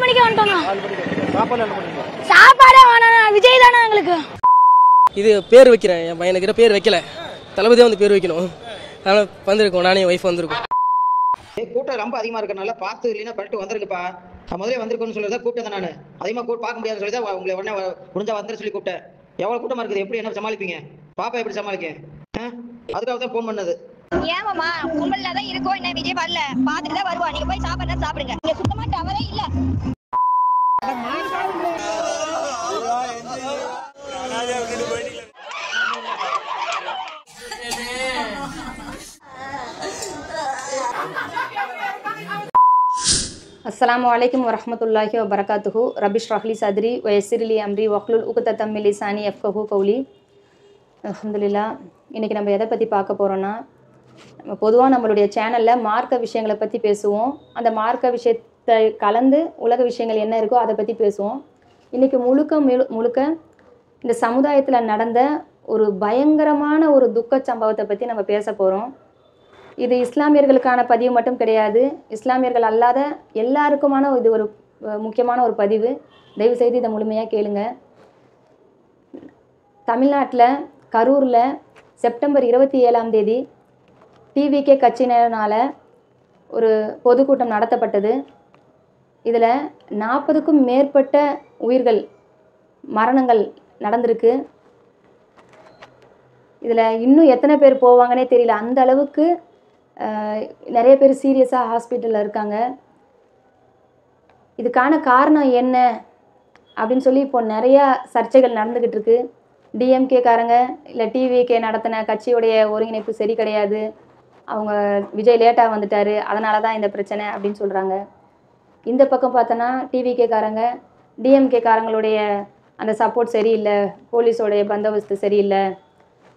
மணிக்கு வந்துட்டோம். சாப்பாடே வேணாம், விஜய் தானே எங்களுக்கு. இது பேர் வைக்கிறேன், என் பையனுக்கு பேர் வைக்கல, தளபதியாக வந்து பேர் வைக்கணும். அதனால் வந்திருக்கோம், நானே என் ஒய்ஃப் வந்திருக்கோம். கூட்டம் ரொம்ப அதிகமாக இருக்கனால பார்த்து இல்லைன்னா பண்ணிட்டு வந்திருக்குப்பா. முதலே வந்திருக்கோன்னு சொல்லி கூப்பிட்டேன். நான் அதிகமாக கூட பார்க்க முடியாதுன்னு சொல்லி தான் உங்களை உடனே முடிஞ்சா வந்துன்னு சொல்லி கூப்பிட்டேன். எவ்வளோ கூட்டமாக இருக்குது, எப்படி என்ன சமாளிப்பீங்க? பாப்பா எப்படி சமாளிக்க? அதுக்காக தான் ஃபோன் பண்ணது. ஏமாமா கும்பல்ல தான் இருக்கோம், என்ன விஜய் வரல, பார்த்துட்டு தான் வருவா. நீங்க போய் சாப்பிடுறதா சாப்பிடுங்க, இங்க சுத்தமா டவரே இல்ல. அஸ்ஸலாமு அலைக்கும் வரஹ்மத்துல்லாஹி வபரகாத்துஹு. ரபி ஷ்ரஹ் லி சத்ரி வ யஸ்ஸிர் லி அம்ரி வஹ்லுல் உக்தத்தம் மின் லிசானி யஃப்கஹு கௌலி. அல்ஹம்துலில்லாஹ். இன்றைக்கி நம்ம எதை பற்றி பார்க்க போகிறோன்னா, நம்ம பொதுவாக நம்மளுடைய சேனலில் மார்க்க விஷயங்களை பற்றி பேசுவோம். அந்த மார்க்க விஷயத்தை கலந்து உலக விஷயங்கள் என்ன இருக்கோ அதை பற்றி பேசுவோம். இன்றைக்கி முழுக்க இந்த சமுதாயத்தில் நடந்த ஒரு பயங்கரமான ஒரு துக்க சம்பவத்தை பற்றி நம்ம பேச போகிறோம். இது இஸ்லாமியர்களுக்கான பதிவு மட்டும் கிடையாது, இஸ்லாமியர்கள் அல்லாத எல்லாருக்குமான இது ஒரு முக்கியமான ஒரு பதிவு. தயவுசெய்து இதை முழுமையாக கேளுங்க. தமிழ்நாட்டில் கரூரில் செப்டம்பர் 27 டிவிகே கட்சியினரால் ஒரு பொதுக்கூட்டம் நடத்தப்பட்டது. இதில் 40க்கும் மேற்பட்ட உயிர்கள் மரணங்கள் நடந்திருக்கு. இதில் இன்னும் எத்தனை பேர் போவாங்கன்னே தெரியல. அந்த அளவுக்கு நிறைய பேர் சீரியஸாக ஹாஸ்பிட்டலில் இருக்காங்க. இதுக்கான காரணம் என்ன அப்படின்னு சொல்லி இப்போ நிறையா சர்ச்சைகள் நடந்துக்கிட்டு இருக்கு. டிஎம்கேக்காரங்க இல்லை டிவிகே நடத்தின கட்சியுடைய ஒருங்கிணைப்பு சரி கிடையாது, அவங்க விஜய் லேட்டாக வந்துட்டார், அதனால தான் இந்த பிரச்சனை அப்படின்னு சொல்கிறாங்க. இந்த பக்கம் பார்த்தோன்னா டிவிகேக்காரங்க டிஎம்கேக்காரங்களுடைய அந்த சப்போர்ட் சரியில்லை, போலீஸோடைய பந்தோபஸ்து சரியில்லை,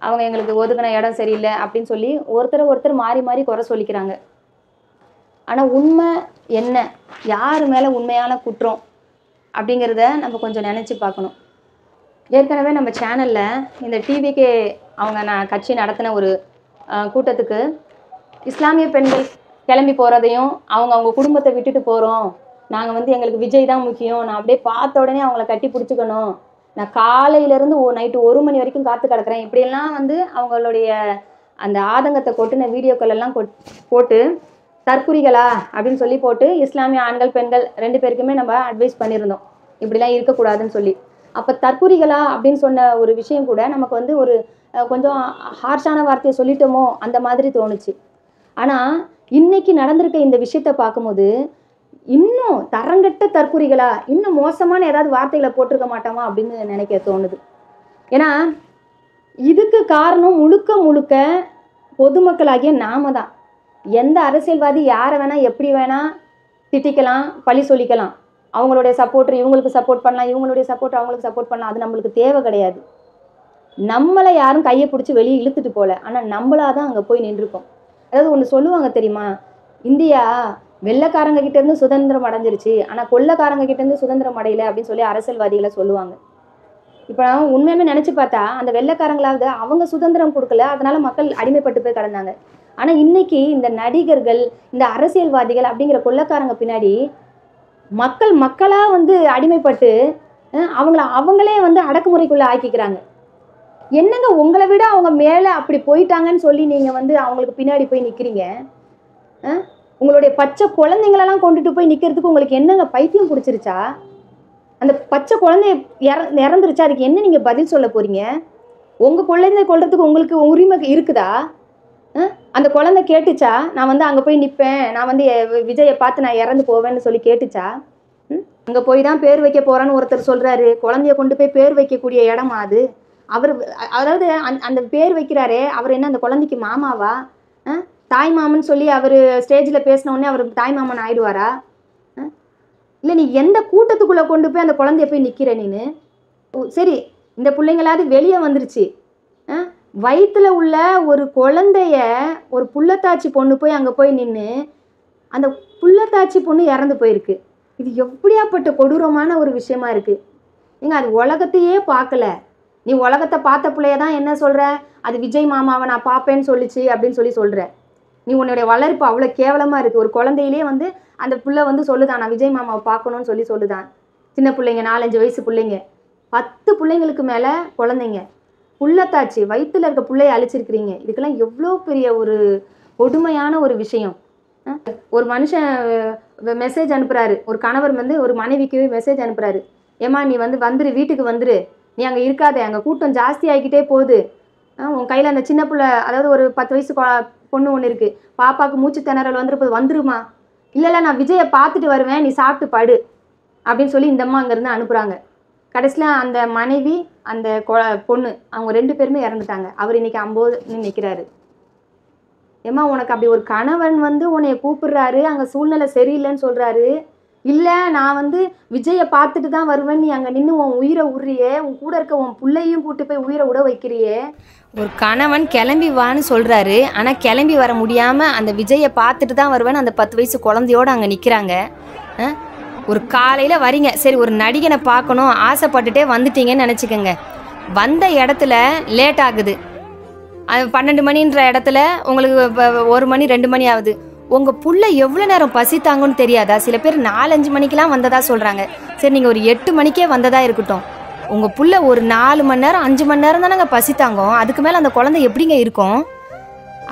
அவங்க எங்களுக்கு ஒதுக்கின இடம் சரியில்லை அப்படின்னு சொல்லி ஒருத்தர் மாறி மாறி குறை சொல்லிக்கிறாங்க. ஆனால் உண்மை என்ன, யார் மேலே உண்மையான குற்றம் அப்படிங்கிறத நம்ம கொஞ்சம் நினச்சி பார்க்கணும். ஏற்கனவே நம்ம சேனலில் இந்த டிவிகே நான் கட்சி நடத்தின ஒரு கூட்டத்துக்கு இஸ்லாமிய பெண்கள் கிளம்பி போகிறதையும் அவங்க குடும்பத்தை விட்டுட்டு போகிறோம், நாங்கள் எங்களுக்கு விஜய் தான் முக்கியம், நான் அப்படியே பார்த்த உடனே அவங்கள கட்டி பிடிச்சிக்கணும், நான் காலையிலேருந்து நைட்டு 1 மணி வரைக்கும் காத்து கிடக்கிறேன், இப்படியெல்லாம் அவங்களுடைய அந்த ஆதங்கத்தை கொட்டின வீடியோக்கள் எல்லாம் போட்டு தற்குறிகளா அப்படின்னு சொல்லி போட்டு இஸ்லாமிய ஆண்கள் பெண்கள் 2 பேருக்குமே நம்ம அட்வைஸ் பண்ணியிருந்தோம், இப்படிலாம் இருக்கக்கூடாதுன்னு சொல்லி. அப்போ தற்குறிகளா அப்படின்னு சொன்ன ஒரு விஷயம் கூட நமக்கு ஒரு கொஞ்சம் ஹார்ஷான வார்த்தையை சொல்லிட்டோமோ அந்த மாதிரி தோணுச்சு. ஆனால் இன்னைக்கு நடந்திருக்க இந்த விஷயத்தை பார்க்கும்போது இன்னும் தரங்கட்ட தற்குறிகளா, இன்னும் மோசமான ஏதாவது வார்த்தைகளை போட்டிருக்க மாட்டோமா அப்படின்னு நினைக்க தோணுது. ஏன்னா இதுக்கு காரணம் முழுக்க பொதுமக்களாகிய நாம தான். எந்த அரசியல்வாதி யாரை வேணால் எப்படி வேணால் திட்டிக்கலாம், பழி சொல்லிக்கலாம், அவங்களுடைய சப்போர்ட் இவங்களுக்கு சப்போர்ட் பண்ணலாம், இவங்களுடைய சப்போர்ட் அவங்களுக்கு சப்போர்ட் பண்ணலாம், அது நம்மளுக்கு தேவை கிடையாது. நம்மளை யாரும் கையை பிடிச்சி வெளியே இழுத்துட்டு போகல, ஆனால் நம்மளாக தான் அங்கே போய் நின்றுருக்கோம். அதாவது ஒன்று சொல்லுவாங்க தெரியுமா, இந்தியா வெள்ளைக்காரங்க கிட்டேருந்து சுதந்திரம் அடைஞ்சிருச்சு, ஆனால் கொள்ளைக்காரங்க கிட்டேருந்து சுதந்திரம் அடையலை அப்படின்னு சொல்லி அரசியல்வாதிகளை சொல்லுவாங்க. இப்போ உண்மையுமே நினச்சி பார்த்தா அந்த வெள்ளைக்காரங்களாவது அவங்க சுதந்திரம் கொடுக்கல, அதனால் மக்கள் அடிமைப்பட்டு போய் கிடந்தாங்க. ஆனால் இன்னைக்கு இந்த நடிகர்கள், இந்த அரசியல்வாதிகள் அப்படிங்கிற கொள்ளைக்காரங்க பின்னாடி மக்களாக அடிமைப்பட்டு அவங்களே அடக்குமுறைக்குள்ளே ஆக்கிக்கிறாங்க. என்னங்க உங்களை விட அவங்க மேலே அப்படி போயிட்டாங்கன்னு சொல்லி நீங்கள் அவங்களுக்கு பின்னாடி போய் நிற்கிறீங்க? உங்களுடைய பச்சை குழந்தைங்களெல்லாம் கொண்டுட்டு போய் நிற்கிறதுக்கு உங்களுக்கு என்னங்க பைத்தியம் பிடிச்சிருச்சா? அந்த பச்சை குழந்தை இறந்துருச்சா, அதுக்கு என்ன நீங்கள் பதில் சொல்ல போகிறீங்க? உங்கள் குழந்தை கொள்றதுக்கு உங்களுக்கு உரிமை இருக்குதா? அந்த குழந்தை கேட்டுச்சா நான் அங்கே போய் நிற்பேன், நான் விஜயை பார்த்து நான் இறந்து போவேன்னு சொல்லி கேட்டுச்சா? அங்கே போய் தான் பேர் வைக்க போகிறான்னு ஒருத்தர் சொல்கிறாரு, குழந்தைய கொண்டு போய் பேர் வைக்கக்கூடிய இடமா அது? அதாவது அந்த பேர் வைக்கிறாரே அவர் என்ன அந்த குழந்தைக்கு மாமாவா? தாய் மாமன் சொல்லி அவர் ஸ்டேஜில் பேசினோடனே அவர் தாய் மாமன் ஆயிடுவாரா? இல்லை, நீ எந்த கூட்டத்துக்குள்ளே கொண்டு போய் அந்த குழந்தைய போய் நிற்கிற நீனு? சரி, இந்த பிள்ளைங்களாவது வெளியே வந்துருச்சு, வயிற்றில் உள்ள ஒரு குழந்தைய ஒரு புள்ளத்தாச்சி பொண்ணு போய் அங்கே போய் நின்று அந்த புள்ளத்தாச்சி பொண்ணு இறந்து போயிருக்கு. இது எப்படியாப்பட்ட கொடூரமான ஒரு விஷயமா இருக்குது. ஏங்க அது உலகத்தையே பார்க்கல, நீ உலகத்தை பார்த்த பிள்ளைய தான் என்ன சொல்கிற, அது விஜய் மாமாவை நான் பார்ப்பேன்னு சொல்லிச்சு அப்படின்னு சொல்லி சொல்கிற. நீ உன்னுடைய வளர்ப்பு அவ்வளோ கேவலமாக இருக்குது. ஒரு குழந்தையிலே வந்து அந்த பிள்ளை வந்து சொல்லுதான், நான் விஜய் மாமாவை பார்க்கணும்னு சொல்லுதான். சின்ன பிள்ளைங்க 4-5 வயசு பிள்ளைங்க, 10 பிள்ளைங்களுக்கு மேலே குழந்தைங்க, புள்ளத்தாச்சு வயிற்றுல இருக்க பிள்ளைய அழிச்சிருக்கிறீங்க. இதுக்கெல்லாம் எவ்வளோ பெரிய ஒரு கொடுமையான ஒரு விஷயம். ஒரு மனுஷன் மெசேஜ் அனுப்புகிறாரு, ஒரு கணவர் வந்து ஒரு மனைவிக்கு மெசேஜ் அனுப்புகிறாரு, ஏம்மா நீ வந்துரு, வீட்டுக்கு வந்துரு, நீ அங்கே இருக்காத, அங்கே கூட்டம் ஜாஸ்தி ஆகிக்கிட்டே போகுது, உன் கையில் அந்த சின்ன பிள்ளை, அதாவது ஒரு 10 வயசு பொண்ணு ஒன்று இருக்குது, பாப்பாவுக்கு மூச்சு திணறல் வந்துருப்பது, வந்துருமா, இல்லை நான் விஜயை பார்த்துட்டு வருவேன், நீ சாப்பிட்டு படு அப்படின்னு சொல்லி இந்த அம்மா அங்கேருந்து அனுப்புகிறாங்க. கடைசியில் அந்த மனைவி அந்த பொண்ணு அவங்க 2 பேருமே இறந்துட்டாங்க. அவர் இன்னைக்கு 50 நிற்கிறாரு. ஏம்மா உனக்கு அப்படி ஒரு கணவன் வந்து உன்னைய கூப்பிடுறாரு, அங்கே சூழ்நிலை சரியில்லைன்னு சொல்கிறாரு, இல்லை நான் வந்து விஜயை பார்த்துட்டு தான் வருவேன், நீ அங்கே நின்று உன் உயிரை உரியே, உன் கூட இருக்க உன் பிள்ளையும் கூட்டு போய் உயிரை விட வைக்கிறியே. ஒரு கணவன் கிளம்பி வான்னு சொல்கிறாரு, ஆனால் கிளம்பி வர முடியாமல் அந்த விஜயை பார்த்துட்டு தான் வருவேன்னு அந்த 10 வயசு குழந்தையோடு அங்கே நிற்கிறாங்க. ஒரு காலையில் வரீங்க, சரி ஒரு நடிகனை பார்க்கணும் ஆசைப்பட்டுட்டே வந்துட்டீங்கன்னு நினச்சிக்கோங்க, வந்த இடத்துல லேட் ஆகுது, அது 12 மணின்ற இடத்துல உங்களுக்கு 1 மணி 2 மணி ஆகுது. உங்கள் புள்ள எவ்வளோ நேரம் பசித்தாங்கன்னு தெரியாதா? சில பேர் 4-5 மணிக்கெலாம் வந்ததா சொல்கிறாங்க. சரி நீங்கள் ஒரு 8 மணிக்கே வந்ததா இருக்கட்டும், உங்கள் புள்ள ஒரு 4 மணி நேரம் 5 மணி நேரம் தானேங்க பசித்தாங்க, அதுக்கு மேலே அந்த குழந்தை எப்படிங்க இருக்கும்?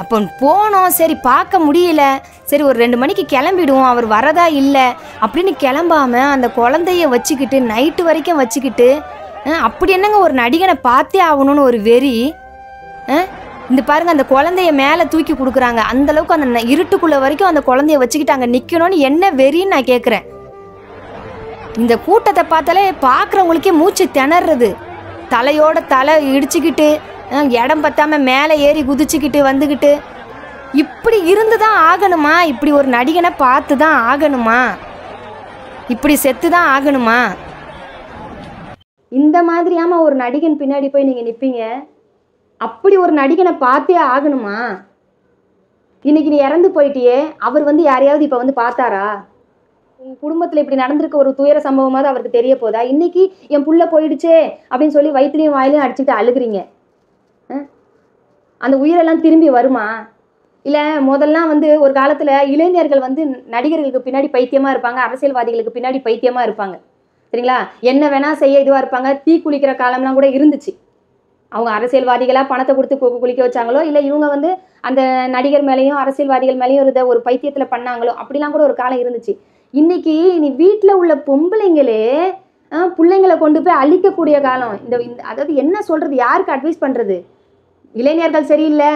அப்போ போனோம், சரி பார்க்க முடியல, சரி ஒரு 2 மணிக்கு கிளம்பிடுவோம், அவர் வரதா இல்லை அப்படின்னு கிளம்பாம அந்த குழந்தைய வச்சுக்கிட்டு நைட்டு வரைக்கும் வச்சுக்கிட்டு, அப்படி என்னங்க ஒரு நடிகனை பார்த்தே ஆகணும்னு ஒரு வெறி. இந்த பாருங்க, அந்த குழந்தைய மேலே தூக்கி கொடுக்குறாங்க, அந்தளவுக்கு அந்த இருட்டுக்குள்ளே வரைக்கும் அந்த குழந்தைய வச்சுக்கிட்டு அங்கே நிற்கணும்னு என்ன வெறின்னு நான் கேட்குறேன். இந்த கூட்டத்தை பார்த்தாலே பார்க்குறவங்களுக்கே மூச்சு திணறது, தலையோட தலை இடிச்சுக்கிட்டு இடம் பத்தாமல் மேலே ஏறி குதிச்சுக்கிட்டு வந்துக்கிட்டு, இப்படி இருந்து தான் ஆகணுமா? இப்படி ஒரு நடிகனை பார்த்து தான் ஆகணுமா? இப்படி செத்து தான் ஆகணுமா? இந்த மாதிரியாம ஒரு நடிகன் பின்னாடி போய் நீங்கள் நிற்பீங்க? அப்படி ஒரு நடிகனை பார்த்தே ஆகணுமா? இன்னைக்கு நீ இறந்து போயிட்டியே, அவர் வந்து யாரையாவது இப்போ வந்து பார்த்தாரா? உங்கள் குடும்பத்தில் இப்படி நடந்திருக்க ஒரு துயர சம்பவமாவது அவருக்கு தெரிய போதா? இன்னைக்கு என் புள்ள போயிடுச்சே அப்படின்னு சொல்லி வயிற்றுலையும் வாயிலையும் அடிச்சுக்கிட்டு அழுகுறீங்க. அந்த உயிரெல்லாம் திரும்பி வருமா? இல்லை முதல்லாம் வந்து ஒரு காலத்தில் இளைஞர்கள் வந்து நடிகர்களுக்கு பின்னாடி பைத்தியமாக இருப்பாங்க, அரசியல்வாதிகளுக்கு பின்னாடி பைத்தியமாக இருப்பாங்க, சரிங்களா? என்ன வேணால் செய்ய இதுவாக இருப்பாங்க. தீ குளிக்கிற காலம்லாம் கூட இருந்துச்சு. அவங்க அரசியல்வாதிகளாக பணத்தை கொடுத்து குளிக்க வச்சாங்களோ, இல்லை இவங்க வந்து அந்த நடிகர் மேலேயும் அரசியல்வாதிகள் மேலேயும் ஒரு பைத்தியத்தில் பண்ணாங்களோ, அப்படிலாம் கூட ஒரு காலம் இருந்துச்சு. இன்னைக்கு நீ வீட்டில் உள்ள பொம்பளைங்களே பிள்ளைங்களை கொண்டு போய் அழிக்கக்கூடிய காலம். அதாவது என்ன சொல்கிறது, யாருக்கு அட்வைஸ் பண்ணுறது? இளைஞர்கள் சரியில்லை,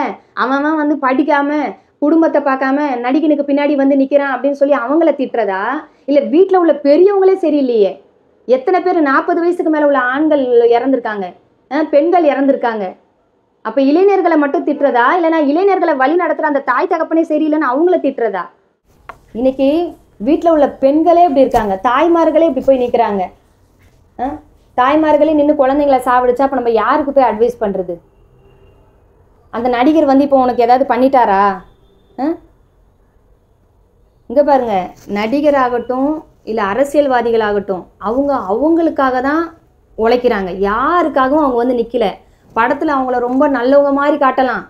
அவன் வந்து படிக்காமல் குடும்பத்தை பார்க்காம நடிகனுக்கு பின்னாடி வந்து நிற்கிறான் அப்படின்னு சொல்லி அவங்கள திட்டுறதா? இல்லை வீட்டில் உள்ள பெரியவங்களே சரியில்லையே? எத்தனை பேர் 40 வயசுக்கு மேலே உள்ள ஆண்கள் இறந்துருக்காங்க, பெண்கள் இறந்துருக்காங்க. அப்போ இளைஞர்களை மட்டும் திட்டுறதா? இல்லைனா இளைஞர்களை வழி நடத்துகிற அந்த தாய் தகப்பனே சரியில்லைன்னு அவங்கள திட்டுறதா? இன்னைக்கு வீட்டில் உள்ள பெண்களே இப்படி இருக்காங்க, தாய்மார்களே இப்படி போய் நிற்கிறாங்க. தாய்மார்களே நின்று குழந்தைங்கள சாவடிச்சா அப்போ நம்ம யாருக்கு போய் அட்வைஸ் பண்ணுறது? அந்த நடிகர் வந்து இப்போ உனக்கு ஏதாவது பண்ணிட்டாரா? இங்கே பாருங்க, நடிகராகட்டும் இல்லை அரசியல்வாதிகளாகட்டும் அவங்களுக்காக தான் உழைக்கிறாங்க, யாருக்காகவும் அவங்க வந்து நிற்கல. படத்தில் அவங்கள ரொம்ப நல்லவங்க மாதிரி காட்டலாம்,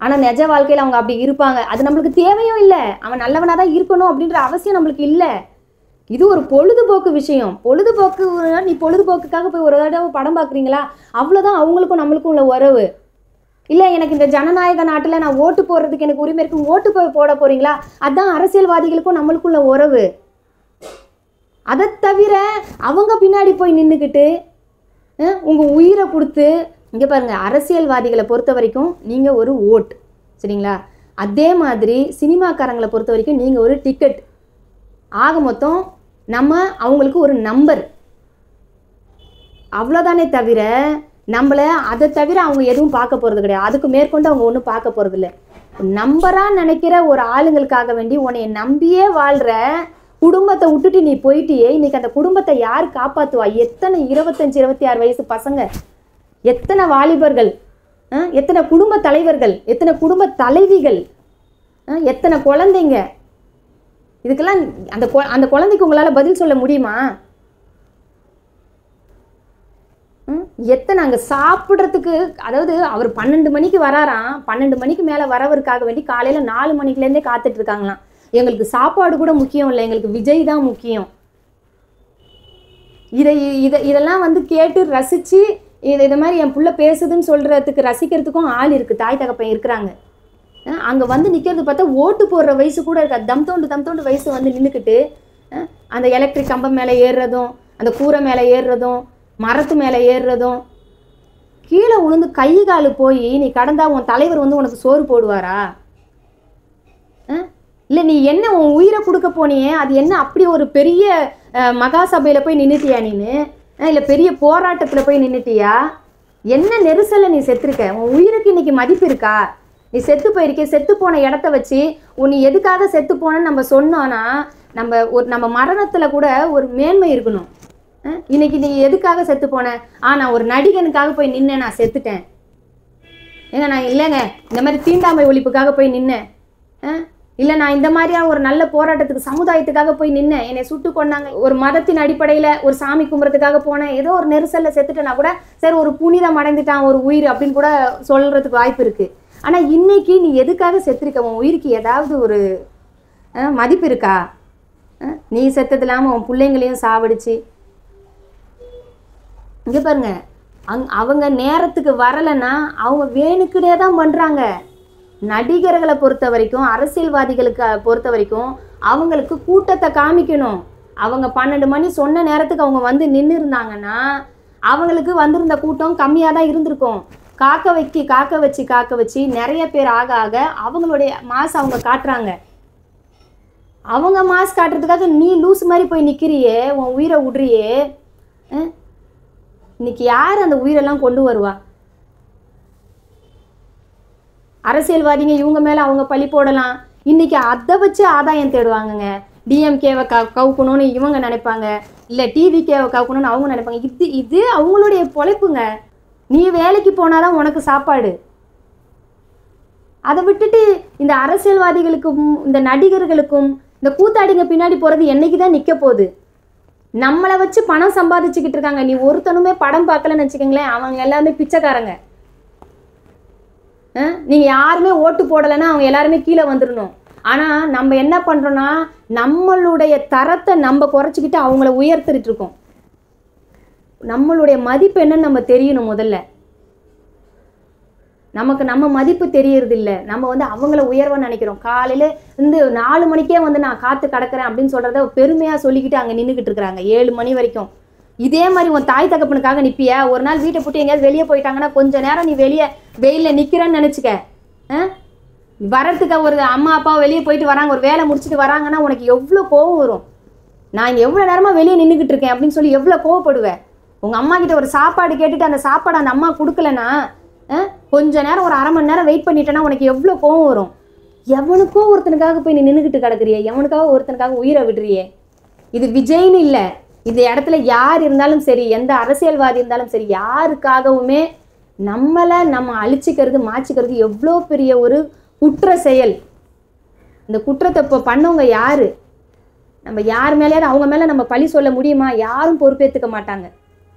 ஆனால் நிஜ வாழ்க்கையில் அவங்க அப்படி இருப்பாங்க. அது நம்மளுக்கு தேவையும் இல்லை, அவன் நல்லவனாக தான் இருக்கணும் அப்படின்ற அவசியம் நம்மளுக்கு இல்லை. இது ஒரு பொழுதுபோக்கு விஷயம். பொழுதுபோக்கு, நீ பொழுதுபோக்குக்காக போய் ஒரு தடவை படம் பார்க்குறீங்களா, அவ்வளோதான் அவங்களுக்கும் நம்மளுக்கும் உள்ள உறவு. இல்லை எனக்கு இந்த ஜனநாயக நாட்டில் நான் ஓட்டு போடுறதுக்கு எனக்கு உரிமை இருக்கும், ஓட்டு போட போகிறீங்களா, அதுதான் அரசியல்வாதிகளுக்கும் நம்மளுக்குள்ள உறவு. அதை தவிர அவங்க பின்னாடி போய் நின்றுக்கிட்டு உங்கள் உயிரை கொடுத்து, இங்கே பாருங்கள், அரசியல்வாதிகளை பொறுத்த வரைக்கும் நீங்கள் ஒரு ஓட், சரிங்களா? அதே மாதிரி சினிமாக்காரங்களை பொறுத்த வரைக்கும் நீங்கள் ஒரு டிக்கெட். ஆக மொத்தம் நம்ம அவங்களுக்கு ஒரு நம்பர், அவ்வளோதானே தவிர நம்மளை அதை தவிர அவங்க எதுவும் பார்க்க போகிறது கிடையாது. அதுக்கு மேற்கொண்டு அவங்க ஒன்றும் பார்க்க போகிறதில்ல. நம்பராக நினைக்கிற ஒரு ஆளுங்களுக்காக வேண்டி உன்னை நம்பியே வாழ்கிற குடும்பத்தை விட்டுட்டு நீ போயிட்டியே, இன்னைக்கு அந்த குடும்பத்தை யார் காப்பாற்றுவா? எத்தனை 25-26 வயசு பசங்க, எத்தனை வாலிபர்கள், எத்தனை குடும்ப தலைவர்கள், எத்தனை குடும்ப தலைவிகள், எத்தனை குழந்தைங்க. இதுக்கெல்லாம் அந்த குழந்தைக்கு உங்களால் பதில் சொல்ல முடியுமா? எத்தனை அங்கே சாப்பிட்றதுக்கு, அதாவது அவர் 12 மணிக்கு வராராம், 12 மணிக்கு மேலே வரவருக்காக வேண்டி காலையில் 4 மணிக்குலேருந்தே காத்துட்டு இருக்காங்களாம். எங்களுக்கு சாப்பாடு கூட முக்கியம் இல்லை, எங்களுக்கு விஜய் தான் முக்கியம். இதெல்லாம் வந்து கேட்டு ரசித்து இதை மாதிரி என் புள்ள பேசுதுன்னு சொல்கிறதுக்கு ரசிக்கிறதுக்கும் ஆள் இருக்குது, தாய் தகப்பன் இருக்கிறாங்க. அங்கே வந்து நிற்கிறது பார்த்தா ஓட்டு போடுற வயசு கூட இருக்காது. தம் தோண்டு வயசு வந்து நின்றுக்கிட்டு அந்த எலக்ட்ரிக் கம்பம் மேலே ஏறுறதும், அந்த கூரை மேலே ஏறுறதும், மரத்து மேலே ஏறுறதும், கீழே உளுந்து கை கால் போய் நீ கடந்தா உன் தலைவர் வந்து உனக்கு சோறு போடுவாரா? இல்லை நீ என்ன உன் உயிரை கொடுக்க போனியே, அது என்ன அப்படி ஒரு பெரிய மகாசபையில் போய் நின்றுட்டியா நீனு? இல்லை பெரிய போராட்டத்தில் போய் நின்றுட்டியா? என்ன நெரிசலில் நீ செத்துருக்க? உன் உயிருக்கு இன்னைக்கு மதிப்பு இருக்கா? நீ செத்து போயிருக்கே, செத்து போன இடத்த வச்சு நீ எதுக்காக செத்து போனன்னு நம்ம சொன்னோன்னா நம்ம மரணத்தில் கூட ஒரு மேன்மை இருக்கணும். இன்னைக்கு நீ எதுக்காக செத்து போன? நான் ஒரு நடிகனுக்காக போய் நின்னேன், நான் செத்துட்டேன். ஏங்க நான் இல்லைங்க இந்த மாதிரி தீண்டாமை ஒழிப்புக்காக போய் நின்னேன், இல்லை நான் இந்த மாதிரியான ஒரு நல்ல போராட்டத்துக்கு சமுதாயத்துக்காக போய் நின்னேன், என்னை சுட்டு கொண்டாங்க, ஒரு மதத்தின் அடிப்படையில் ஒரு சாமி கும்புறதுக்காக போனேன், ஏதோ ஒரு நெரிசலில் செத்துட்டேன்னா கூட சரி ஒரு புனிதம் அடைந்துட்டான் ஒரு உயிர் அப்படின்னு கூட சொல்கிறதுக்கு வாய்ப்பு இருக்குது. ஆனால் இன்னைக்கு நீ எதுக்காக செத்துருக்க? உன் உயிருக்கு ஏதாவது ஒரு மதிப்பு இருக்கா? நீ செத்தது இல்லாமல் உன் பிள்ளைங்களையும் சாவடிச்சு. இங்கே பாருங்க, அவங்க நேரத்துக்கு வரலைன்னா அவங்க வேணுக்குனே தான் பண்ணுறாங்க. நடிகர்களை பொறுத்த வரைக்கும், அரசியல்வாதிகளுக்கு பொறுத்த வரைக்கும் அவங்களுக்கு கூட்டத்தை காமிக்கணும். அவங்க 12 மணி சொன்ன நேரத்துக்கு அவங்க வந்து நின்று இருந்தாங்கன்னா அவங்களுக்கு வந்திருந்த கூட்டம் கம்மியாக தான் இருந்திருக்கும். காக்க வச்சு நிறைய பேர் ஆக அவங்களுடைய மாஸ் அவங்க காட்டுறாங்க. அவங்க மாஸ் காட்டுறதுக்காக நீ லூஸ் மாதிரி போய் நிற்கிறியே, உன் உயிரை விடுறியே. இன்னைக்கு யார் அந்த உயிரெல்லாம் கொண்டு வருவா? அரசியல்வாதிங்க இவங்க மேலே அவங்க பழி போடலாம். இன்னைக்கு அதை வச்சு ஆதாயம் தேடுவாங்கங்க. டிஎம்கேவை கவுக்கணும்னு இவங்க நினைப்பாங்க, இல்லை டிவிகேவை கவுக்கணும்னு அவங்க நினைப்பாங்க. இது அவங்களுடைய பொழைப்புங்க. நீ வேலைக்கு போனாதான் உனக்கு சாப்பாடு. அதை விட்டுட்டு இந்த அரசியல்வாதிகளுக்கும் இந்த நடிகர்களுக்கும் இந்த கூத்தாடிங்க பின்னாடி போகிறது என்னைக்கு தான் நிற்க போகுது? நம்மளை வச்சு பணம் சம்பாதிச்சுக்கிட்டு இருக்காங்க. நீ ஒருத்தனுமே படம் பார்க்கலன்னு வச்சுக்கோங்களேன், அவங்க எல்லாருமே பிச்சைக்காரங்க. நீங்கள் யாருமே ஓட்டு போடலைன்னா அவங்க எல்லாருமே கீழே வந்துடணும். ஆனால் நம்ம என்ன பண்ணுறோன்னா நம்மளுடைய தரத்தை நம்ம குறைச்சிக்கிட்டு அவங்கள உயர்த்திட்டு இருக்கோம். நம்மளுடைய மதிப்பு என்னன்னு நம்ம தெரியணும். முதல்ல நமக்கு நம்ம மதிப்பு தெரியறது இல்லை. நம்ம வந்து அவங்கள உயர்வாக நினைக்கிறோம். காலையில் 4 மணிக்கே வந்து நான் காத்து கிடக்கிறேன் அப்படின்னு சொல்கிறத பெருமையாக சொல்லிக்கிட்டு அங்கே நின்றுக்கிட்டு இருக்கிறாங்க 7 மணி வரைக்கும். இதே மாதிரி உன் தாய் தகப்பனுக்காக நிற்பியா? ஒரு நாள் வீட்டை போட்டு எங்கேயாவது வெளியே போயிட்டாங்கன்னா கொஞ்ச நேரம் நீ வெளியே வெயிலில் நிற்கிறேன்னு நினச்சிக்க. வரத்துக்கு ஒரு அம்மா அப்பா வெளியே போயிட்டு வராங்க, ஒரு வேலை முடிச்சுட்டு வராங்கன்னா உனக்கு எவ்வளோ கோவம் வரும். நான் இங்கே எவ்வளோ நேரமாக வெளியே நின்றுக்கிட்டு இருக்கேன் அப்படின்னு சொல்லி எவ்வளோ கோவப்படுவேன். உங்கள் அம்மா கிட்ட ஒரு சாப்பாடு கேட்டுட்டு அந்த சாப்பாடு அந்த அம்மா கொடுக்கலன்னா கொஞ்ச நேரம் ஒரு 1/2 மணி நேரம் வெயிட் பண்ணிட்டேன்னா உனக்கு எவ்வளோ கோவம் வரும். எவனுக்கோ ஒருத்தனுக்காக போய் நீ நின்றுக்கிட்டு கிடக்குறியே, எவனுக்காக ஒருத்தனுக்காக உயிரை விடுறியே. இது விஜய்னு இல்லை, இந்த இடத்துல யார் இருந்தாலும் சரி, எந்த அரசியல்வாதி இருந்தாலும் சரி, யாருக்காகவுமே நம்ம அழிச்சிக்கிறது மாச்சிக்கிறது எவ்வளோ பெரிய ஒரு குற்ற செயல். இந்த குற்றத்தை இப்போ பண்ணவங்க யாரு? நம்ம யார் மேலேயாவது அவங்க மேலே நம்ம பழி சொல்ல முடியுமா? யாரும் பொறுப்பேற்றுக்க மாட்டாங்க.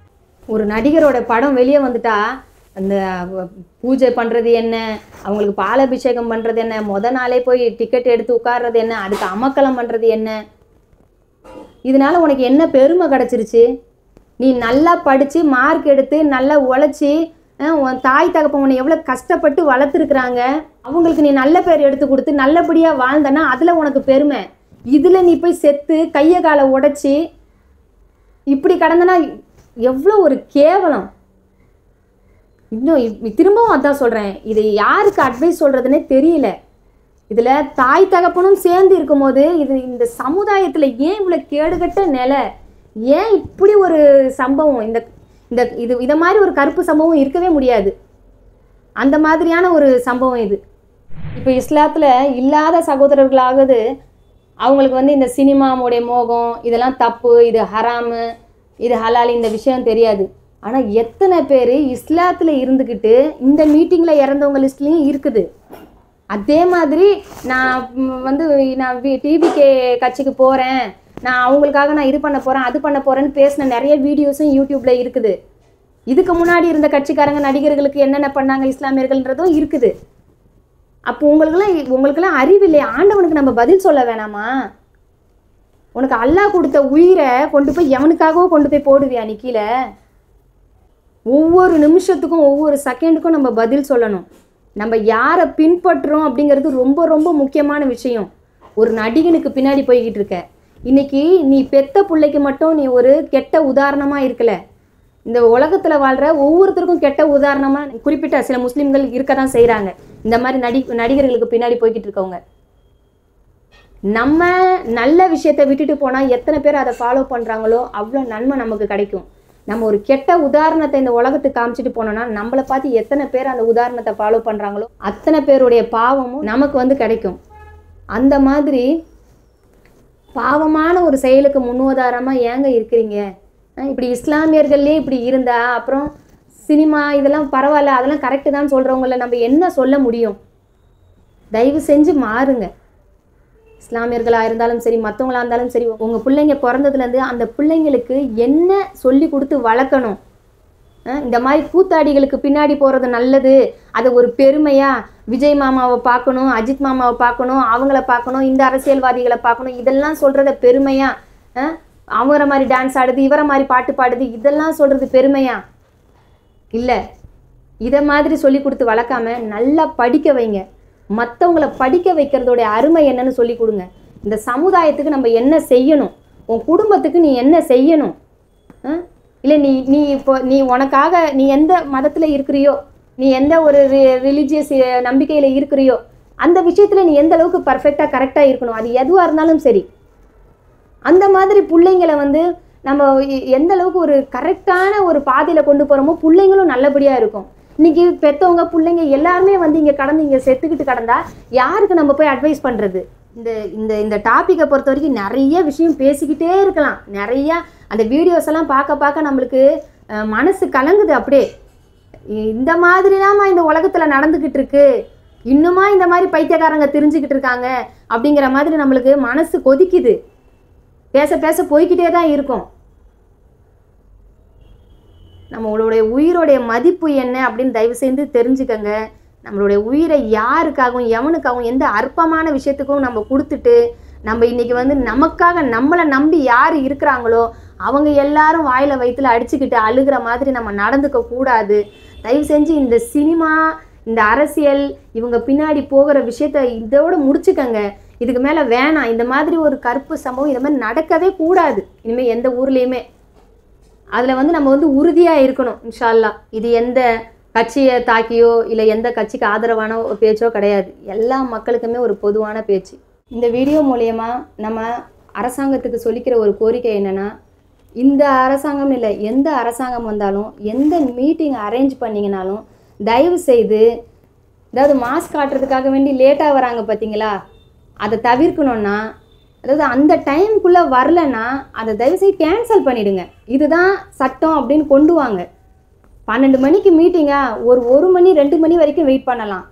ஒரு நடிகரோட படம் வெளியே வந்துட்டா அந்த பூஜை பண்ணுறது என்ன, அவங்களுக்கு பாலாபிஷேகம் பண்ணுறது என்ன, நாளே போய் டிக்கெட் எடுத்து உட்கார்றது என்ன, அதுக்கு அமக்கலம் பண்ணுறது என்ன, இதனால உனக்கு என்ன பெருமை கிடச்சிருச்சு? நீ நல்லா படித்து மார்க் எடுத்து நல்லா உழைச்சி உன் தாய் தகப்பன் உன்னை எவ்வளோ கஷ்டப்பட்டு வளர்த்துருக்குறாங்க, அவங்களுக்கு நீ நல்ல பேர் எடுத்து கொடுத்து நல்லபடியாக வாழ்ந்தனா அதில் உனக்கு பெருமை. இதில் நீ போய் செத்து கையை காலை உடைச்சி இப்படி கடந்தனா எவ்வளோ ஒரு கேவலம். இன்னும் திரும்பவும் அதான் சொல்கிறேன், இது யாருக்கு அட்வைஸ் சொல்கிறதுனே தெரியல. இதில் தாய் தகப்பனும் சேர்ந்து இருக்கும்போது இந்த சமுதாயத்தில் ஏன் இவ்வளோ கேடுகட்ட நிலை, ஏன் இப்படி ஒரு சம்பவம், இதை மாதிரி ஒரு கருப்பு சம்பவம் இருக்கவே முடியாது. அந்த மாதிரியான ஒரு சம்பவம் இது. இப்போ இஸ்லாத்தில் இல்லாத சகோதரர்களாகுது அவங்களுக்கு வந்து இந்த சினிமாவுடைய மோகம், இதெல்லாம் தப்பு, இது ஹராமு, இது ஹலால், இந்த விஷயம் தெரியாது. ஆனால் எத்தனை பேர் இஸ்லாத்தில் இருந்துக்கிட்டு இந்த மீட்டிங்கில் இறந்தவங்க லிஸ்ட்லேயும் இருக்குது. அதே மாதிரி நான் டிவிகே கட்சிக்கு போகிறேன், நான் அவங்களுக்காக நான் இது பண்ண போகிறேன் அது பண்ண போகிறேன்னு பேசின நிறைய வீடியோஸும் யூடியூப்பில் இருக்குது. இதுக்கு முன்னாடி இருந்த கட்சிக்காரங்க நடிகர்களுக்கு என்னென்ன பண்ணாங்க இஸ்லாமியர்கள்ன்றதும் இருக்குது. அப்போ உங்களுக்கெல்லாம் அறிவில்லையே, ஆண்டவனுக்கு நம்ம பதில் சொல்ல வேணாமா? உனக்கு அல்லாஹ் கொடுத்த உயிரை கொண்டு போய் எவனுக்காகவோ கொண்டு போய் போடுவியா நீ கீழே? ஒவ்வொரு நிமிஷத்துக்கும் ஒவ்வொரு செகண்டுக்கும் நம்ம பதில் சொல்லணும். நம்ம யாரை பின்பற்றுறோம் அப்படிங்கிறது ரொம்ப ரொம்ப முக்கியமான விஷயம். ஒரு நடிகனுக்கு பின்னாடி போய்கிட்டு இருக்க, இன்னைக்கு நீ பெத்த பிள்ளைக்கு மட்டும் நீ ஒரு கெட்ட உதாரணமாக இருக்கல, இந்த உலகத்தில் வாழ்கிற ஒவ்வொருத்தருக்கும் கெட்ட உதாரணமாக குறிப்பிட்ட சில முஸ்லீம்கள் இருக்க தான் செய்கிறாங்க. இந்த மாதிரி நடிகர்களுக்கு பின்னாடி போய்கிட்டு இருக்கவங்க. நம்ம நல்ல விஷயத்தை விட்டுட்டு போனால் எத்தனை பேர் அதை ஃபாலோ பண்ணுறாங்களோ அவ்வளோ நன்மை நமக்கு கிடைக்கும். நம்ம ஒரு கெட்ட உதாரணத்தை இந்த உலகத்துக்கு காமிச்சிட்டு போனோம்னா நம்மளை பார்த்து எத்தனை பேர் அந்த உதாரணத்தை ஃபாலோ பண்ணுறாங்களோ அத்தனை பேருடைய பாவமும் நமக்கு கிடைக்கும். அந்த மாதிரி பாவமான ஒரு செயலுக்கு முன்னுதாரணமாக ஏங்க இருக்கிறீங்க? இப்படி இஸ்லாமியர்கள்லேயே இப்படி இருந்தா அப்புறம் சினிமா இதெல்லாம் பரவாயில்ல, அதெல்லாம் கரெக்டு தான் சொல்கிறவங்கள நம்ம என்ன சொல்ல முடியும்? தயவு செஞ்சு மாறுங்க. இஸ்லாமியர்களாக இருந்தாலும் சரி, மற்றவங்களாக இருந்தாலும் சரி, உங்கள் பிள்ளைங்க பிறந்ததுலேருந்து அந்த பிள்ளைங்களுக்கு என்ன சொல்லி கொடுத்து வளர்க்கணும். இந்த மாதிரி கூத்தாடிகளுக்கு பின்னாடி போகிறது நல்லது, அதை ஒரு பெருமையாக விஜய் மாமாவை பார்க்கணும், அஜித் மாமாவை பார்க்கணும், அவங்கள பார்க்கணும், இந்த அரசியல்வாதிகளை பார்க்கணும், இதெல்லாம் சொல்கிறத பெருமையாக, அவரை மாதிரி டான்ஸ் ஆடுது, இவரை மாதிரி பாட்டு பாடுது, இதெல்லாம் சொல்கிறது பெருமையா? இல்லை. இதை மாதிரி சொல்லி கொடுத்து வளர்க்காம நல்லா படிக்க வைங்க. மற்றவங்களை படிக்க வைக்கிறதோடைய அருமை என்னன்னு சொல்லி கொடுங்க. இந்த சமுதாயத்துக்கு நம்ம என்ன செய்யணும், உன் குடும்பத்துக்கு நீ என்ன செய்யணும், இல்லை நீ உனக்காக நீ எந்த மதத்தில் இருக்கிறியோ, நீ எந்த ஒரு ரிலீஜியஸ் நம்பிக்கையில் இருக்கிறியோ அந்த விஷயத்தில் நீ எந்த அளவுக்கு பர்ஃபெக்டாக கரெக்டாக இருக்கணும். அது எதுவாக இருந்தாலும் சரி. அந்த மாதிரி பிள்ளைங்களை நம்ம எந்த அளவுக்கு ஒரு கரெக்டான ஒரு பாதையில் கொண்டு போகிறோமோ பிள்ளைங்களும் நல்லபடியாக இருக்கும். இன்றைக்கி பெற்றவங்க பிள்ளைங்க எல்லாருமே இங்கே கடந்து இங்கே செத்துக்கிட்டு கடந்தா யாருக்கு நம்ம போய் அட்வைஸ் பண்ணுறது? இந்த டாப்பிக்கை பொறுத்த வரைக்கும் நிறைய விஷயம் பேசிக்கிட்டே இருக்கலாம். நிறையா அந்த வீடியோஸ் எல்லாம் பார்க்க நம்மளுக்கு மனசு கலங்குது. அப்படியே இந்த மாதிரிலாமா இந்த உலகத்தில் நடந்துக்கிட்டு இருக்கு, இன்னுமா இந்த மாதிரி பைத்தியக்காரங்க தெரிஞ்சுக்கிட்டு இருக்காங்க அப்படிங்கிற மாதிரி நம்மளுக்கு மனசு கொதிக்குது. பேச போய்கிட்டே தான் இருக்கும். நம்மளுடைய உயிரோடைய மதிப்பு என்ன அப்படின்னு தயவு செய்து தெரிஞ்சுக்கங்க. நம்மளுடைய உயிரை யாருக்காகவும் எவனுக்காகவும் எந்த அற்பமான விஷயத்துக்கும் நம்ம கொடுத்துட்டு நம்ம இன்னைக்கு நமக்காக நம்மளை நம்பி யார் இருக்கிறாங்களோ அவங்க எல்லாரும் வாயில வயிற்றுல அடிச்சுக்கிட்டு அழுகிற மாதிரி நம்ம நடந்துக்க கூடாது. தயவு செஞ்சு இந்த சினிமா, இந்த அரசியல், இவங்க பின்னாடி போகிற விஷயத்த இதோட முடிச்சுக்கங்க. இதுக்கு மேலே வேணாம். இந்த மாதிரி ஒரு கருப்பு சம்பவம் இந்த மாதிரி நடக்கவே கூடாது இனிமேல் எந்த ஊர்லேயுமே. அதில் நம்ம உறுதியாக இருக்கணும் இன்ஷா அல்லாஹ். இது எந்த கட்சியை தாக்கியோ இல்லை எந்த கட்சிக்கு ஆதரவான பேச்சோ கிடையாது. எல்லா மக்களுக்குமே ஒரு பொதுவான பேச்சு. இந்த வீடியோ மூலயமா நம்ம அரசாங்கத்துக்கு சொல்லிக்கிற ஒரு கோரிக்கை என்னென்னா, இந்த அரசாங்கம் இல்லை எந்த அரசாங்கம் வந்தாலும் எந்த மீட்டிங் அரேஞ்ச் பண்ணிங்கனாலும் தயவு செய்து, அதாவது மாஸ்க் காட்டுறதுக்காக வேண்டி லேட்டாக வராங்க பார்த்தீங்களா, அதை தவிர்க்கணுன்னா, அதாவது அந்த டைமுக்குள்ளே வரலன்னா அதை தயவுசெய்து கேன்சல் பண்ணிவிடுங்க. இதுதான் சட்டம் அப்படின்னு கொண்டு வாங்க. 12 மணிக்கு மீட்டிங்கா, ஒரு மணி 2 மணி வரைக்கும் வெயிட் பண்ணலாம்.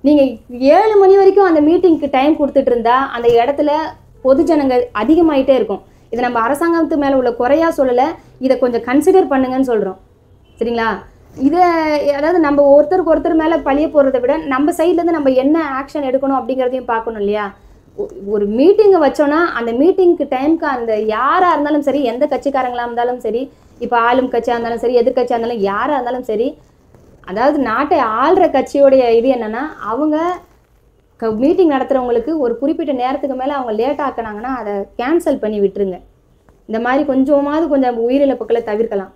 நீங்கள் 7 மணி வரைக்கும் அந்த மீட்டிங்க்கு டைம் கொடுத்துட்டு இருந்தா அந்த இடத்துல பொதுஜனங்கள் அதிகமாகிட்டே இருக்கும். இதை நம்ம அரசாங்கத்து மேலே உள்ள குறையா சொல்லலை, இதை கொஞ்சம் கன்சிடர் பண்ணுங்கன்னு சொல்கிறோம். சரிங்களா? இதை அதாவது நம்ம ஒருத்தருக்கு ஒருத்தர் மேலே பழிய போகிறத விட நம்ம சைட்லேருந்து நம்ம என்ன ஆக்ஷன் எடுக்கணும் அப்படிங்கிறதையும் பார்க்கணும் இல்லையா? ஒரு மீட்டிங்கை வச்சோன்னா அந்த மீட்டிங்க்கு டைமுக்கு அந்த யாராக இருந்தாலும் சரி, எந்த கட்சிக்காரங்களாக இருந்தாலும் சரி, இப்போ ஆளும் கட்சியாக இருந்தாலும் சரி, எதிர்கட்சியாக இருந்தாலும் யாராக இருந்தாலும் சரி, அதாவது நாட்டை ஆள்ற கட்சியோடைய இது என்னென்னா, அவங்க மீட்டிங் நடத்துகிறவங்களுக்கு ஒரு குறிப்பிட்ட நேரத்துக்கு மேலே அவங்க லேட் ஆக்கினாங்கன்னா அதை கேன்சல் பண்ணி விட்டுருங்க. இந்த மாதிரி கொஞ்சம் உயிரிழப்புகளை தவிர்க்கலாம்.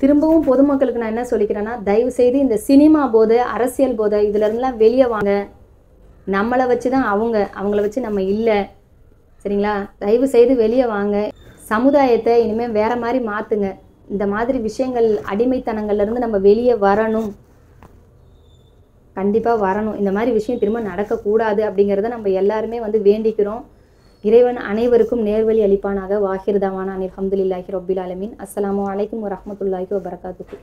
திரும்பவும் பொதுமக்களுக்கு நான் என்ன சொல்லிக்கிறேன்னா, தயவுசெய்து இந்த சினிமா போதை, அரசியல் போதை இதிலருந்துலாம் வெளியே வாங்க. நம்மளை வச்சு தான் அவங்கள வச்சு நம்ம இல்லை. சரிங்களா? தயவு செய்து வெளியே வாங்க. சமுதாயத்தை இனிமேல் வேறு மாதிரி மாற்றுங்க. இந்த மாதிரி விஷயங்கள், அடிமைத்தனங்கள்லேருந்து நம்ம வெளியே வரணும். கண்டிப்பாக வரணும். இந்த மாதிரி விஷயம் திரும்ப நடக்கக்கூடாது அப்படிங்கிறத நம்ம எல்லாருமே வேண்டிக்கிறோம். இறைவன் அனைவருக்கும் நேர்வழி அளிப்பானாக. வாஹிர் தவானா அல்ஹம்துலில்லாஹி ரப்பில் ஆலமீன். அஸ்ஸலாமு அலைக்கும் வரஹ்மத்துல்லாஹி வபரகாத்துஹு.